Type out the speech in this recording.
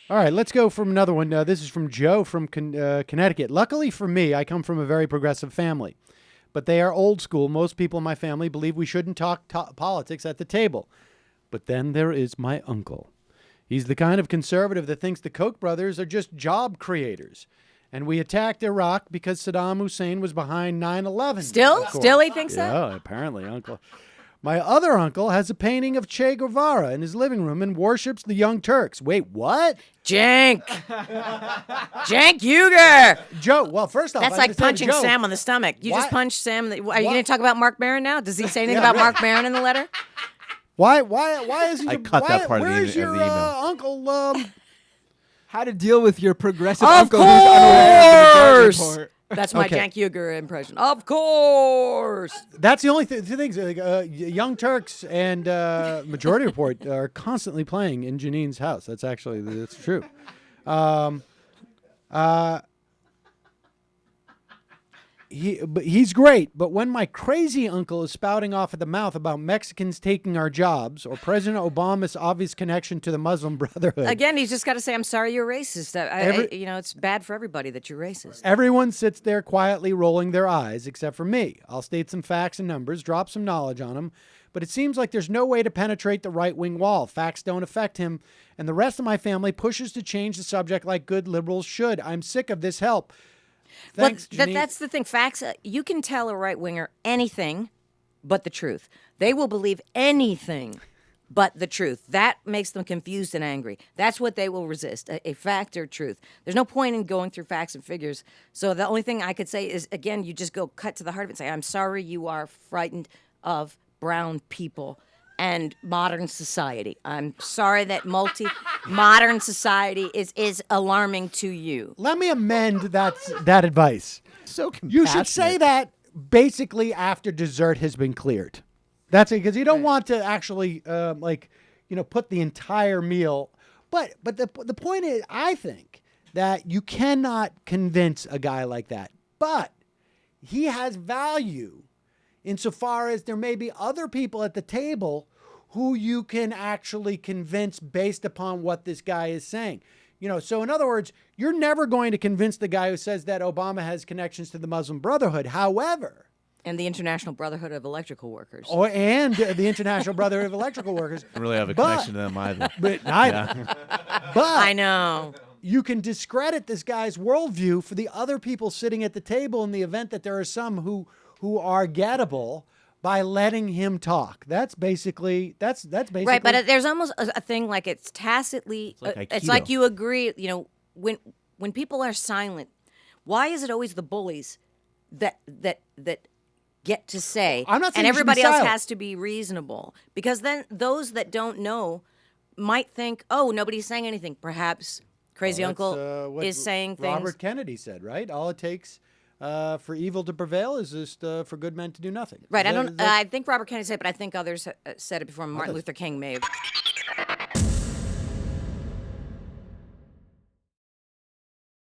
All right, let's go from another one. This is from Joe from Connecticut. Luckily for me, I come from a very progressive family, but they are old school. Most people in my family believe we shouldn't talk politics at the table. But then there is my uncle. He's the kind of conservative that thinks the Koch brothers are just job creators. And we attacked Iraq because Saddam Hussein was behind 9/11. Still he thinks that? Yeah, apparently, uncle. My other uncle has a painting of Che Guevara in his living room and worships the Young Turks. Wait, what? Cenk Uygur. Joe, well, first off, That's like punching Sam on the stomach. You just punched Sam. Are you going to talk about Mark Barron now? Does he say anything about Mark Barron in the letter? Why is he? I cut that part of the email. Uncle? How to deal with your progressive Of uncle who's unaware of the Garden course! report. That's my Cenk Uygur impression. Of course. That's the only two things. Young Turks and Majority Report are constantly playing in Janine's house. That's true. He's great, but when my crazy uncle is spouting off at the mouth about Mexicans taking our jobs or President Obama's obvious connection to the Muslim Brotherhood, Again, he's just got to say, I'm sorry you're racist. It's bad for everybody that you're racist. everyone sits there quietly rolling their eyes except for me. I'll state some facts and numbers, drop some knowledge on him, but it seems like there's no way to penetrate the right-wing wall. Facts don't affect him, and the rest of my family pushes to change the subject like good liberals should. I'm sick of this help. Thanks, Janine. That's the thing. Facts, you can tell a right-winger anything but the truth. They will believe anything but the truth. That makes them confused and angry. That's what they will resist, a fact or truth. There's no point in going through facts and figures. So the only thing I could say is, again, you just go cut to the heart of it and say, I'm sorry you are frightened of brown people and modern society. I'm sorry that modern society is alarming to you. Let me amend that advice. So compassionate. You should say that basically after dessert has been cleared. That's it, because you don't want to actually put the entire meal. But the point is, I think that you cannot convince a guy like that. But he has value insofar as there may be other people at the table who you can actually convince based upon what this guy is saying. So in other words, you're never going to convince the guy who says that Obama has connections to the Muslim Brotherhood. However, And the International Brotherhood of Electrical Workers. and the International Brotherhood of Electrical Workers. I don't really have a connection to them either. But neither. But I know. you can discredit this guy's worldview for the other people sitting at the table in the event that there are some who are gettable by letting him talk. That's basically Right, but there's almost a thing like it's tacitly. It's like you agree. When people are silent, why is it always the bullies that get to say? I'm not saying and you should be everybody else silent. has to be reasonable, because then those that don't know might think, oh, nobody's saying anything. Perhaps crazy uncle what is saying things. Robert Kennedy said, right? All it takes for evil to prevail is just for good men to do nothing. Right. I think Robert Kennedy said it, but I think others said it before. Martin Luther King may have.